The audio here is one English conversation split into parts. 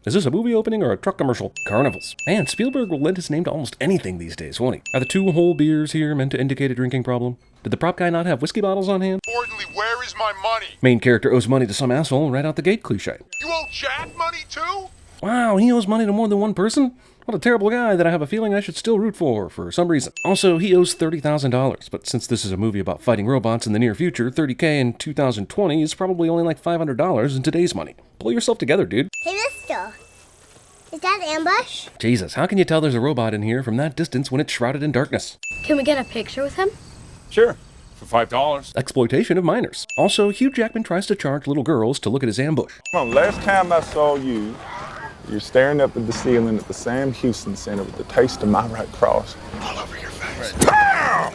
Is this a movie opening or a truck commercial? Carnivals. Man, Spielberg will lend his name to almost anything these days, won't he? Are the 2 whole beers here meant to indicate a drinking problem? Did the prop guy not have whiskey bottles on hand? Importantly, where is my money? Main character owes money to some asshole right out the gate cliche. You owe Jack money too? Wow, he owes money to more than one person? What a terrible guy that I have a feeling I should still root for some reason. Also, he owes $30,000, but since this is a movie about fighting robots in the near future, $30K in 2020 is probably only like $500 in today's money. Pull yourself together, dude. Hey, mister. Is that ambush? Jesus, how can you tell there's a robot in here from that distance when it's shrouded in darkness? Can we get a picture with him? Sure, for $5. Exploitation of minors. Also, Hugh Jackman tries to charge little girls to look at his ambush. Well, last time I saw you, you're staring up at the ceiling at the Sam Houston Center with the taste of my right cross all over your face.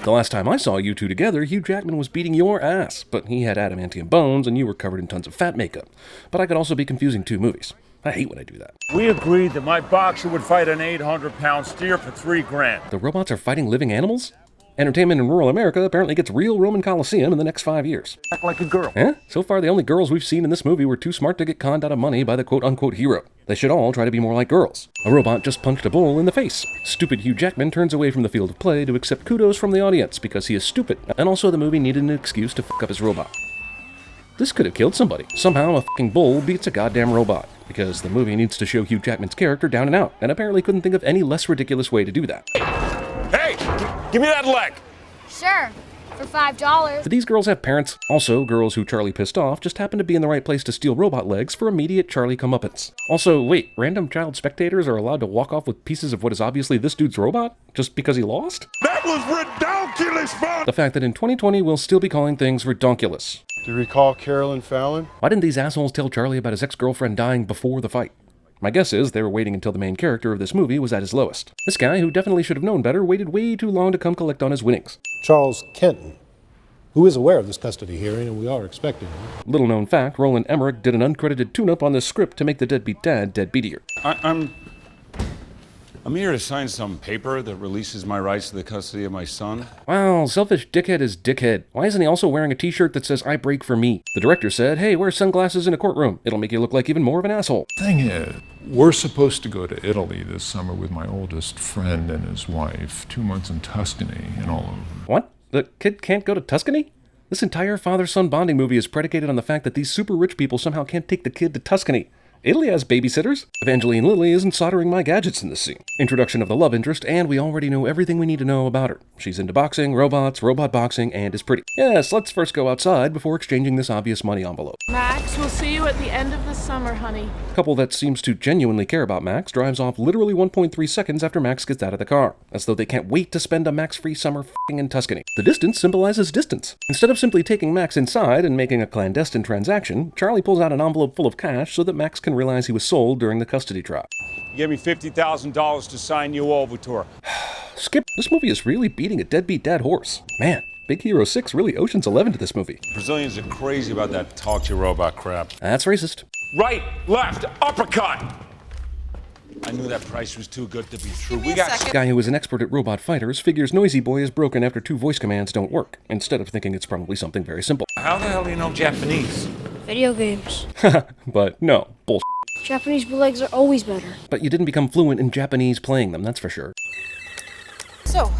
The last time I saw you two together, Hugh Jackman was beating your ass, but he had adamantium bones and you were covered in tons of fat makeup. But I could also be confusing 2 movies. I hate when I do that. We agreed that my boxer would fight an 800-pound steer for $3 grand. The robots are fighting living animals? Entertainment in rural America apparently gets real Roman Coliseum in the next 5 years. Act like a girl. Eh? So far, the only girls we've seen in this movie were too smart to get conned out of money by the quote-unquote hero. They should all try to be more like girls. A robot just punched a bull in the face. Stupid Hugh Jackman turns away from the field of play to accept kudos from the audience because he is stupid, and also the movie needed an excuse to fuck up his robot. This could have killed somebody. Somehow a fucking bull beats a goddamn robot, because the movie needs to show Hugh Jackman's character down and out, and apparently couldn't think of any less ridiculous way to do that. Hey, give me that leg. Sure, for $5. Do these girls have parents? Also, girls who Charlie pissed off just happen to be in the right place to steal robot legs for immediate Charlie comeuppance. Also, wait, random child spectators are allowed to walk off with pieces of what is obviously this dude's robot? Just because he lost? That was ridiculous fun! The fact that in 2020 we'll still be calling things redonkulous. Do you recall Carolyn Fallon? Why didn't these assholes tell Charlie about his ex-girlfriend dying before the fight? My guess is they were waiting until the main character of this movie was at his lowest. This guy, who definitely should have known better, waited way too long to come collect on his winnings. Charles Kenton, who is aware of this custody hearing, and we are expecting him. Little known fact, Roland Emmerich did an uncredited tune-up on this script to make the deadbeat dad deadbeatier. I'm here to sign some paper that releases my rights to the custody of my son. Wow, selfish dickhead is dickhead. Why isn't he also wearing a t-shirt that says, "I break for me"? The director said, hey, wear sunglasses in a courtroom. It'll make you look like even more of an asshole. Thing is, we're supposed to go to Italy this summer with my oldest friend and his wife, 2 months in Tuscany and all of. What? The kid can't go to Tuscany? This entire father-son bonding movie is predicated on the fact that these super rich people somehow can't take the kid to Tuscany. Italy has babysitters. Evangeline Lilly isn't soldering my gadgets in this scene. Introduction of the love interest, and we already know everything we need to know about her. She's into boxing, robots, robot boxing, and is pretty. Yes, let's first go outside before exchanging this obvious money envelope. Max, we'll see you at the end of the summer, honey. A couple that seems to genuinely care about Max drives off literally 1.3 seconds after Max gets out of the car, as though they can't wait to spend a Max-free summer f***ing in Tuscany. The distance symbolizes distance. Instead of simply taking Max inside and making a clandestine transaction, Charlie pulls out an envelope full of cash so that Max can realize he was sold during the custody trial. You gave me $50,000 to sign you over to her. Skip, this movie is really beating a deadbeat dad horse. Man, Big Hero 6 really Ocean's 11 to this movie. Brazilians are crazy about that talk to robot crap. That's racist. Right, left, uppercut! I knew that price was too good to be true. We got This guy who is an expert at robot fighters figures Noisy Boy is broken after 2 voice commands don't work, instead of thinking it's probably something very simple. How the hell do you know Japanese? Video games. But no, bullshit. Japanese bootlegs are always better. But you didn't become fluent in Japanese playing them, that's for sure. So,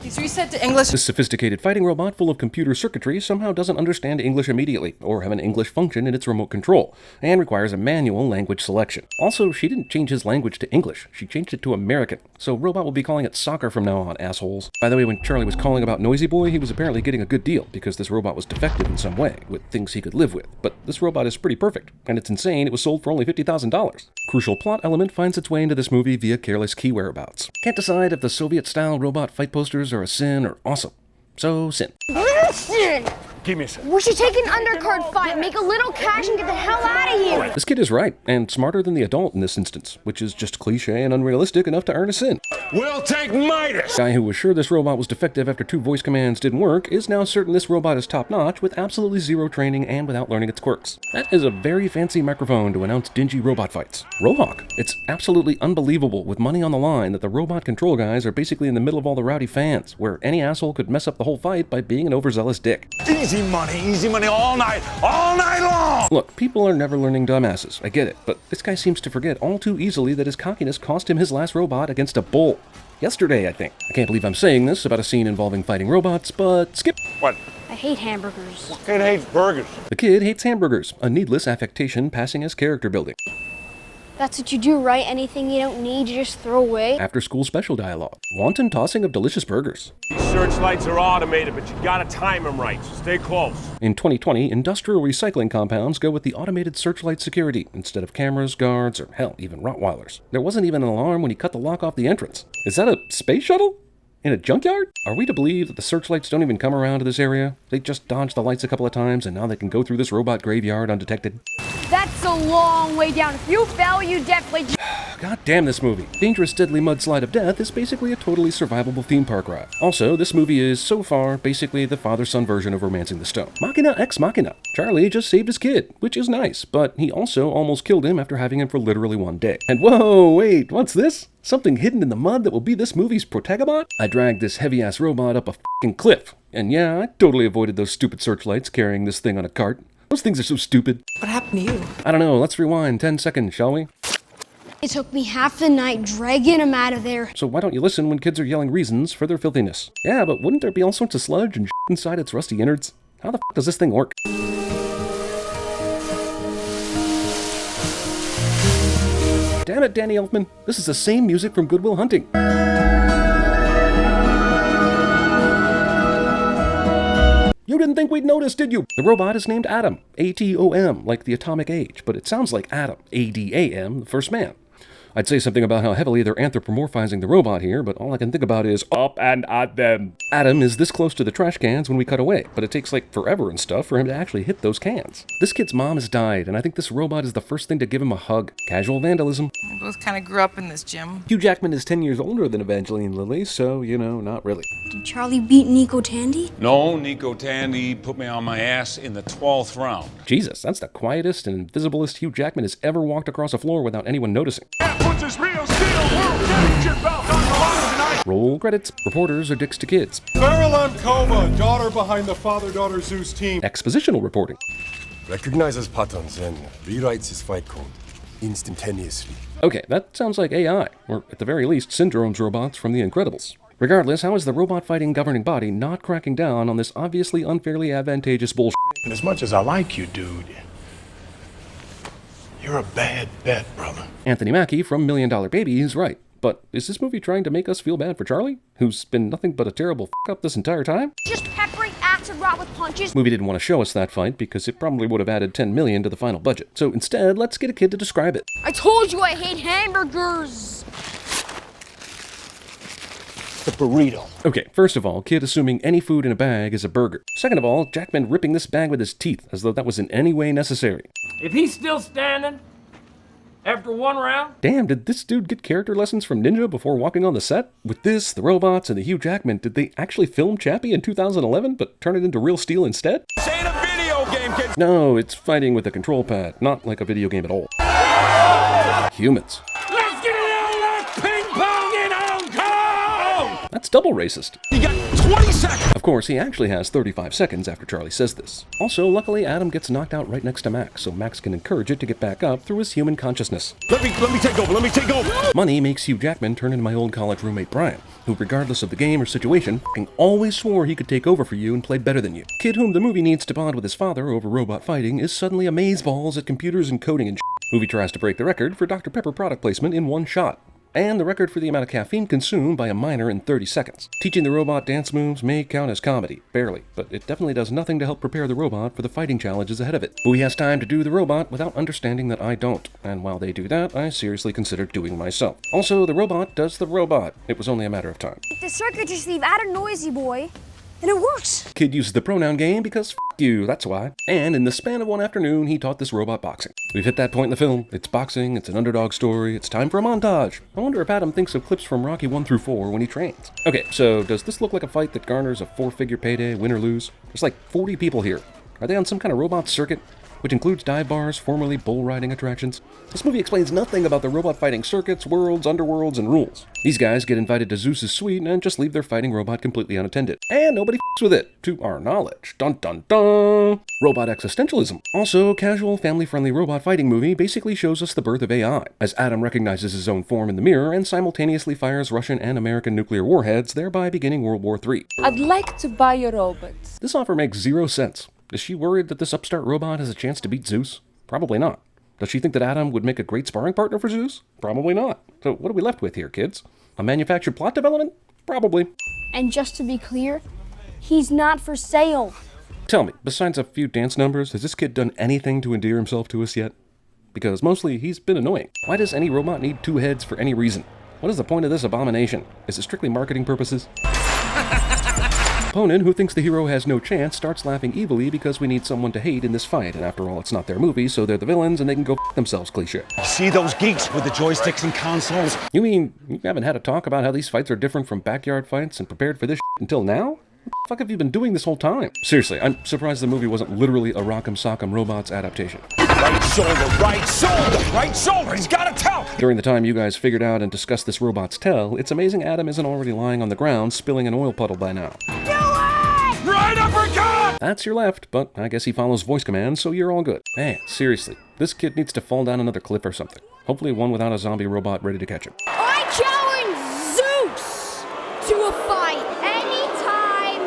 he's reset to English. This sophisticated fighting robot full of computer circuitry somehow doesn't understand English immediately, or have an English function in its remote control, and requires a manual language selection. Also, she didn't change his language to English, she changed it to American, so Robot will be calling it soccer from now on, assholes. By the way, when Charlie was calling about Noisy Boy, he was apparently getting a good deal, because this robot was defective in some way, with things he could live with. But this robot is pretty perfect, and it's insane it was sold for only $50,000. Crucial plot element finds its way into this movie via careless key whereabouts. Can't decide if the Soviet-style robot fight posters are a sin or awesome. So, sin. Listen! Give me a second. We should take an undercard fight, make a little cash, and get the hell out of here! This kid is right, and smarter than the adult in this instance, which is just cliche and unrealistic enough to earn a sin. We'll take Midas! The guy who was sure this robot was defective after 2 voice commands didn't work is now certain this robot is top-notch with absolutely zero training and without learning its quirks. That is a very fancy microphone to announce dingy robot fights. Rohawk. It's absolutely unbelievable with money on the line that the robot control guys are basically in the middle of all the rowdy fans, where any asshole could mess up the whole fight by being an overzealous dick. Jesus Easy money all night long! Look, people are never learning dumbasses, I get it, but this guy seems to forget all too easily that his cockiness cost him his last robot against a bull. Yesterday, I think. I can't believe I'm saying this about a scene involving fighting robots, but skip. What? I hate hamburgers. Kid hates burgers. The kid hates hamburgers, a needless affectation passing as character building. That's what you do, right? Anything you don't need, you just throw away. After school special dialogue. Wanton tossing of delicious burgers. These searchlights are automated, but you gotta time them right, so stay close. In 2020, industrial recycling compounds go with the automated searchlight security instead of cameras, guards, or hell, even Rottweilers. There wasn't even an alarm when he cut the lock off the entrance. Is that a space shuttle? In a junkyard? Are we to believe that the searchlights don't even come around to this area? They just dodged the lights a couple of times and now they can go through this robot graveyard undetected? That's a long way down. If you fell, you definitely... God damn this movie. Dangerous Deadly Mudslide of Death is basically a totally survivable theme park ride. Also, this movie is, so far, basically the father-son version of Romancing the Stone. Machina ex machina. Charlie just saved his kid, which is nice, but he also almost killed him after having him for literally one day. And whoa, wait, what's this? Something hidden in the mud that will be this movie's protagonist? I dragged this heavy-ass robot up a f***ing cliff. And yeah, I totally avoided those stupid searchlights carrying this thing on a cart. Those things are so stupid. What happened to you? I don't know, let's rewind 10 seconds, shall we? It took me half the night dragging him out of there. So why don't you listen when kids are yelling reasons for their filthiness? Yeah, but wouldn't there be all sorts of sludge and shit inside its rusty innards? How the f*** does this thing work? Damn it, Danny Elfman. This is the same music from Good Will Hunting. You didn't think we'd notice, did you? The robot is named Atom, A-T-O-M, like the atomic age, but it sounds like Adam, A-D-A-M, the first man. I'd say something about how heavily they're anthropomorphizing the robot here, but all I can think about is up and at them. Adam is this close to the trash cans when we cut away, but it takes like forever and stuff for him to actually hit those cans. This kid's mom has died, and I think this robot is the first thing to give him a hug. Casual vandalism. We both kind of grew up in this gym. Hugh Jackman is 10 years older than Evangeline Lilly, so, you know, not really. Did Charlie beat Nico Tandy? No, Nico Tandy put me on my ass in the 12th round. Jesus, that's the quietest and invisiblest Hugh Jackman has ever walked across a floor without anyone noticing. Puts his real steel world championship belt on the line tonight. Roll credits. Reporters are dicks to kids. Farallon Koma, daughter behind the father-daughter Zeus team. Expositional reporting. Recognizes patterns and rewrites his fight code instantaneously. Okay, that sounds like AI, or at the very least, Syndrome's robots from The Incredibles. Regardless, how is the robot fighting governing body not cracking down on this obviously unfairly advantageous bullshit? And as much as I like you, dude, you're a bad bet, brother. Anthony Mackie from $1 Million Baby is right. But is this movie trying to make us feel bad for Charlie, who's been nothing but a terrible f*** up this entire time? Just peppering acid rot with punches. Movie didn't want to show us that fight because it probably would have added $10 million to the final budget. So instead, let's get a kid to describe it. I told you I hate hamburgers. The burrito. Okay, first of all, kid assuming any food in a bag is a burger. Second of all, Jackman ripping this bag with his teeth as though that was in any way necessary. If he's still standing after one round? Damn, did this dude get character lessons from Ninja before walking on the set? With this, the robots, and the Hugh Jackman, did they actually film Chappie in 2011 but turn it into real steel instead? This ain't a video game, kid. No, it's fighting with a control pad, not like a video game at all. Humans. Let's get all that ping-pong in Hong Kong! That's double racist. You got 20 seconds. Of course, he actually has 35 seconds after Charlie says this. Also, luckily, Adam gets knocked out right next to Max, so Max can encourage it to get back up through his human consciousness. Let me take over. Money makes Hugh Jackman turn into my old college roommate Brian, who regardless of the game or situation, always swore he could take over for you and play better than you. Kid whom the movie needs to bond with his father over robot fighting is suddenly amazeballs at computers and coding and shit. Movie tries to break the record for Dr. Pepper product placement in one shot. And the record for the amount of caffeine consumed by a minor in 30 seconds. Teaching the robot dance moves may count as comedy, barely, but it definitely does nothing to help prepare the robot for the fighting challenges ahead of it. Who has time to do the robot without understanding that I don't, and while they do that, I seriously consider doing myself. Also, the robot does the robot. It was only a matter of time. The circuit just leave out a noisy boy, and it works. Kid uses the pronoun game because f*** you, that's why. And in the span of one afternoon, he taught this robot boxing. We've hit that point in the film. It's boxing, it's an underdog story, it's time for a montage. I wonder if Adam thinks of clips from Rocky 1 through 4 when he trains. Okay, so does this look like a fight that garners a 4-figure payday, win or lose? There's like 40 people here. Are they on some kind of robot circuit? which includes dive bars, formerly bull riding attractions. This movie explains nothing about the robot fighting circuits, worlds, underworlds, and rules. These guys get invited to Zeus's suite and just leave their fighting robot completely unattended. And nobody f***s with it, to our knowledge. Dun dun dun! Robot existentialism. Also, casual, family-friendly robot fighting movie basically shows us the birth of AI, as Adam recognizes his own form in the mirror and simultaneously fires Russian and American nuclear warheads, thereby beginning World War III. I'd like to buy your robot. This offer makes 0 sense. Is she worried that this upstart robot has a chance to beat Zeus? Probably not. Does she think that Adam would make a great sparring partner for Zeus? Probably not. So what are we left with here, kids? A manufactured plot development? Probably. And just to be clear, he's not for sale. Tell me, besides a few dance numbers, has this kid done anything to endear himself to us yet? Because mostly he's been annoying. Why does any robot need 2 heads for any reason? What is the point of this abomination? Is it strictly marketing purposes? Opponent, who thinks the hero has no chance, starts laughing evilly because we need someone to hate in this fight, and after all, it's not their movie, so they're the villains and they can go f themselves, cliché. See those geeks with the joysticks and consoles? You mean you haven't had a talk about how these fights are different from backyard fights and prepared for this shit until now? What the fuck have you been doing this whole time? Seriously, I'm surprised the movie wasn't literally a Rock'em Sock'em Robots adaptation. Right shoulder, right shoulder, right shoulder, he's got a towel! During the time you guys figured out and discussed this robot's tell, it's amazing Adam isn't already lying on the ground spilling an oil puddle by now. Right uppercut! That's your left, but I guess he follows voice commands, so you're all good. Man, seriously, this kid needs to fall down another cliff or something. Hopefully one without a zombie robot ready to catch him. I challenge Zeus to a fight anytime,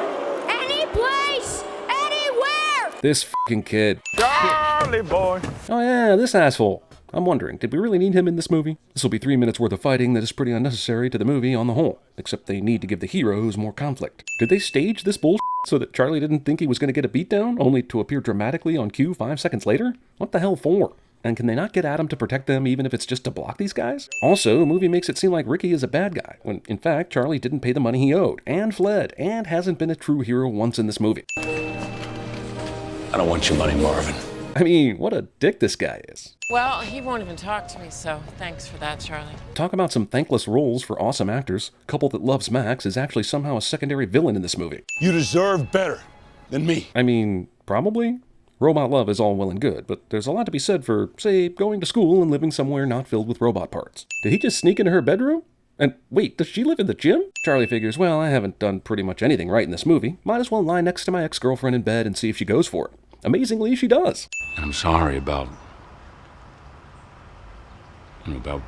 any place, anywhere! This f***ing kid. Charlie boy. Oh yeah, this asshole. I'm wondering, did we really need him in this movie? This will be 3 minutes worth of fighting that is pretty unnecessary to the movie on the whole, except they need to give the heroes more conflict. Did they stage this bullshit so that Charlie didn't think he was going to get a beatdown, only to appear dramatically on cue 5 seconds later? What the hell for? And can they not get Adam to protect them even if it's just to block these guys? Also, the movie makes it seem like Ricky is a bad guy, when in fact Charlie didn't pay the money he owed, and fled, and hasn't been a true hero once in this movie. I don't want your money, Marvin. I mean, what a dick this guy is. Well, he won't even talk to me, so thanks for that, Charlie. Talk about some thankless roles for awesome actors. Couple that loves Max is actually somehow a secondary villain in this movie. You deserve better than me. I mean, probably? Robot love is all well and good, but there's a lot to be said for, say, going to school and living somewhere not filled with robot parts. Did he just sneak into her bedroom? And wait, does she live in the gym? Charlie figures, well, I haven't done pretty much anything right in this movie. Might as well lie next to my ex-girlfriend in bed and see if she goes for it. Amazingly, she does. I'm sorry about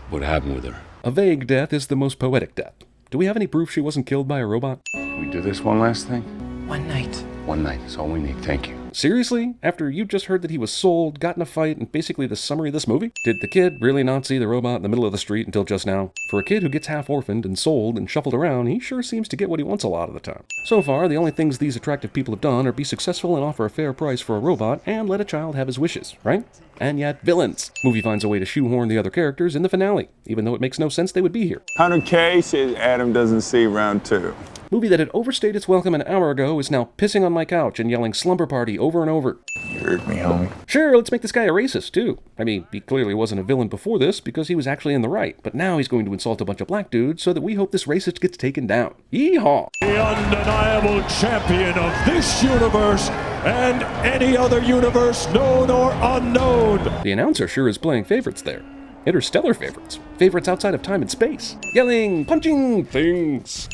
what happened with her. A vague death is the most poetic death. Do we have any proof she wasn't killed by a robot? We do this one last thing? One night. One night is all we need, thank you. Seriously? After you just heard that he was sold, got in a fight, and basically the summary of this movie? Did the kid really not see the robot in the middle of the street until just now? For a kid who gets half orphaned and sold and shuffled around, he sure seems to get what he wants a lot of the time. So far, the only things these attractive people have done are be successful and offer a fair price for a robot and let a child have his wishes, right? And yet, villains. Movie finds a way to shoehorn the other characters in the finale, even though it makes no sense they would be here. 100K says Adam doesn't see round 2. Movie that had overstayed its welcome an hour ago is now pissing on my couch and yelling slumber party over and over. You heard me, homie. Sure, let's make this guy a racist, too. I mean, he clearly wasn't a villain before this because he was actually in the right, but now he's going to insult a bunch of black dudes so that we hope this racist gets taken down. Yeehaw! The undeniable champion of this universe and any other universe known or unknown. The announcer sure is playing favorites there. Interstellar favorites. Favorites outside of time and space. Yelling, punching things.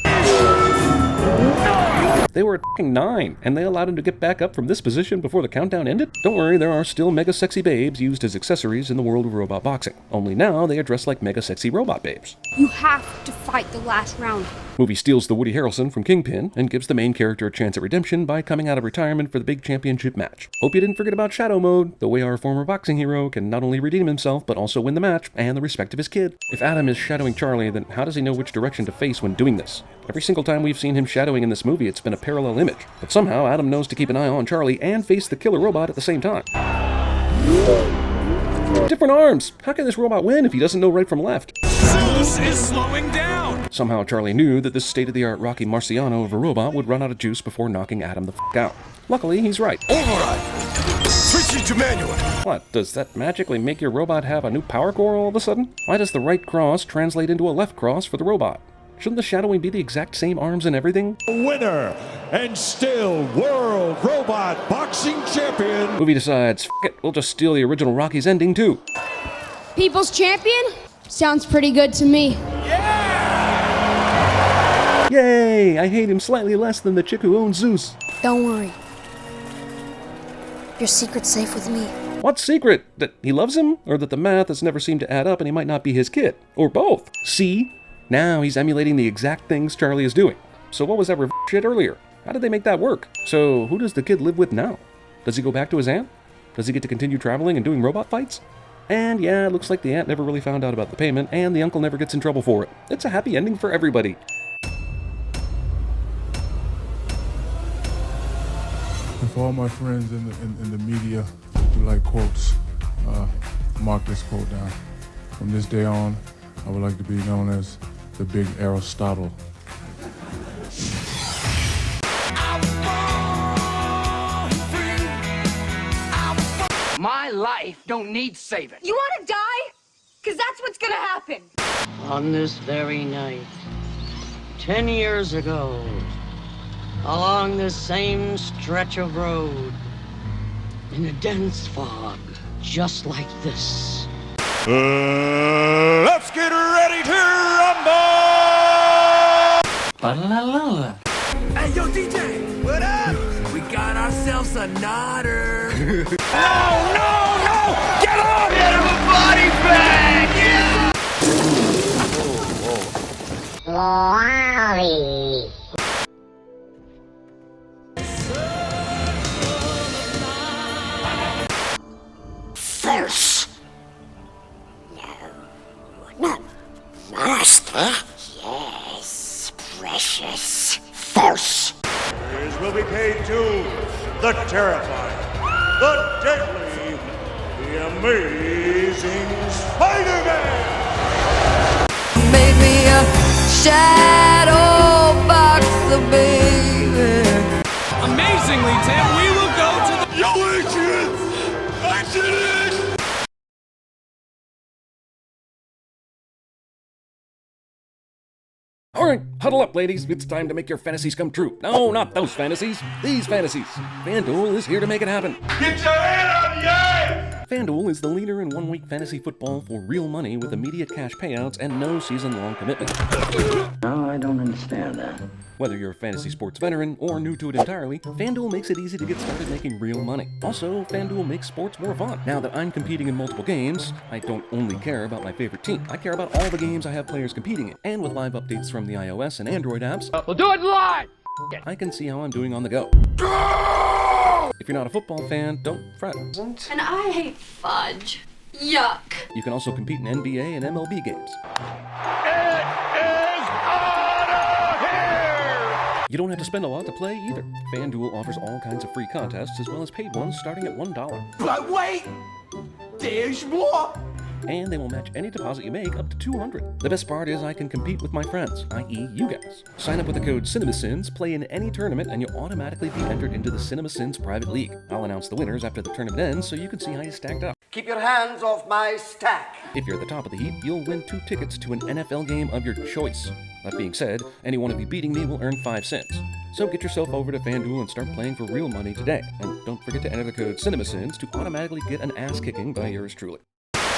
They were at f***ing 9, and they allowed him to get back up from this position before the countdown ended? Don't worry, there are still mega sexy babes used as accessories in the world of robot boxing. Only now they are dressed like mega sexy robot babes. You have to fight the last round. Movie steals the Woody Harrelson from Kingpin and gives the main character a chance at redemption by coming out of retirement for the big championship match. Hope you didn't forget about Shadow Mode, the way our former boxing hero can not only redeem himself but also win the match and the respect of his kid. If Adam is shadowing Charlie, then how does he know which direction to face when doing this? Every single time we've seen him shadowing in this movie, it's been a parallel image. But somehow Adam knows to keep an eye on Charlie and face the killer robot at the same time. Different arms! How can this robot win if he doesn't know right from left? Zeus is slowing down! Somehow Charlie knew that this state-of-the-art Rocky Marciano of a robot would run out of juice before knocking Adam the f*** out. Luckily, he's right. Override! Switching to manual! What, does that magically make your robot have a new power core all of a sudden? Why does the right cross translate into a left cross for the robot? Shouldn't the shadowing be the exact same arms and everything? Winner and still world robot boxing champion. Movie decides, F it, we'll just steal the original Rocky's ending too. People's champion? Sounds pretty good to me. Yay! I hate him slightly less than the chick who owns Zeus. Don't worry. Your secret's safe with me. What secret? That he loves him? Or that the math has never seemed to add up and he might not be his kid? Or both? See? Now he's emulating the exact things Charlie is doing. So what was that shit earlier? How did they make that work? So who does the kid live with now? Does he go back to his aunt? Does he get to continue traveling and doing robot fights? And yeah, it looks like the aunt never really found out about the payment, and the uncle never gets in trouble for it. It's a happy ending for everybody. And for all my friends in the media who like quotes, mark this quote down. From this day on, I would like to be known as the Big Aristotle. My life don't need saving. You want to die? Because that's what's going to happen. On this very night, 10 years ago, along this same stretch of road, in a dense fog, just like this. Let's get ready to rumble! Ba-la-la-la. Hey, yo, DJ, what up? We got ourselves a nodder. No! Get up! Get him a body bag! Yeah! First. No. First. Huh? Yes, precious. First. Players will be paid to the terrifying, the deadly, the amazing Spider-Man! Made me a shadow boxer, baby. Amazingly, Tim, we will go to the... Yo, Adrian! I did it! Alright, huddle up, ladies. It's time to make your fantasies come true. No, not those fantasies. These fantasies. FanDuel is here to make it happen. Get your head up, yeah! FanDuel is the leader in one-week fantasy football for real money with immediate cash payouts and no season-long commitment. No, I don't understand that. Whether you're a fantasy sports veteran or new to it entirely, FanDuel makes it easy to get started making real money. Also, FanDuel makes sports more fun. Now that I'm competing in multiple games, I don't only care about my favorite team. I care about all the games I have players competing in. And with live updates from the iOS and Android apps, We'll do it live! I can see how I'm doing on the go. If you're not a football fan, don't fret. And I hate fudge. Yuck. You can also compete in NBA and MLB games. You don't have to spend a lot to play either. FanDuel offers all kinds of free contests as well as paid ones starting at $1. But wait! There's more! And they will match any deposit you make up to $200. The best part is I can compete with my friends, i.e. you guys. Sign up with the code CinemaSins, play in any tournament, and you'll automatically be entered into the CinemaSins private league. I'll announce the winners after the tournament ends so you can see how you stacked up. Keep your hands off my stack! If you're at the top of the heap, you'll win 2 tickets to an NFL game of your choice. That being said, any one of you beating me will earn 5 cents. So get yourself over to FanDuel and start playing for real money today. And don't forget to enter the code CinemaSins to automatically get an ass kicking by yours truly.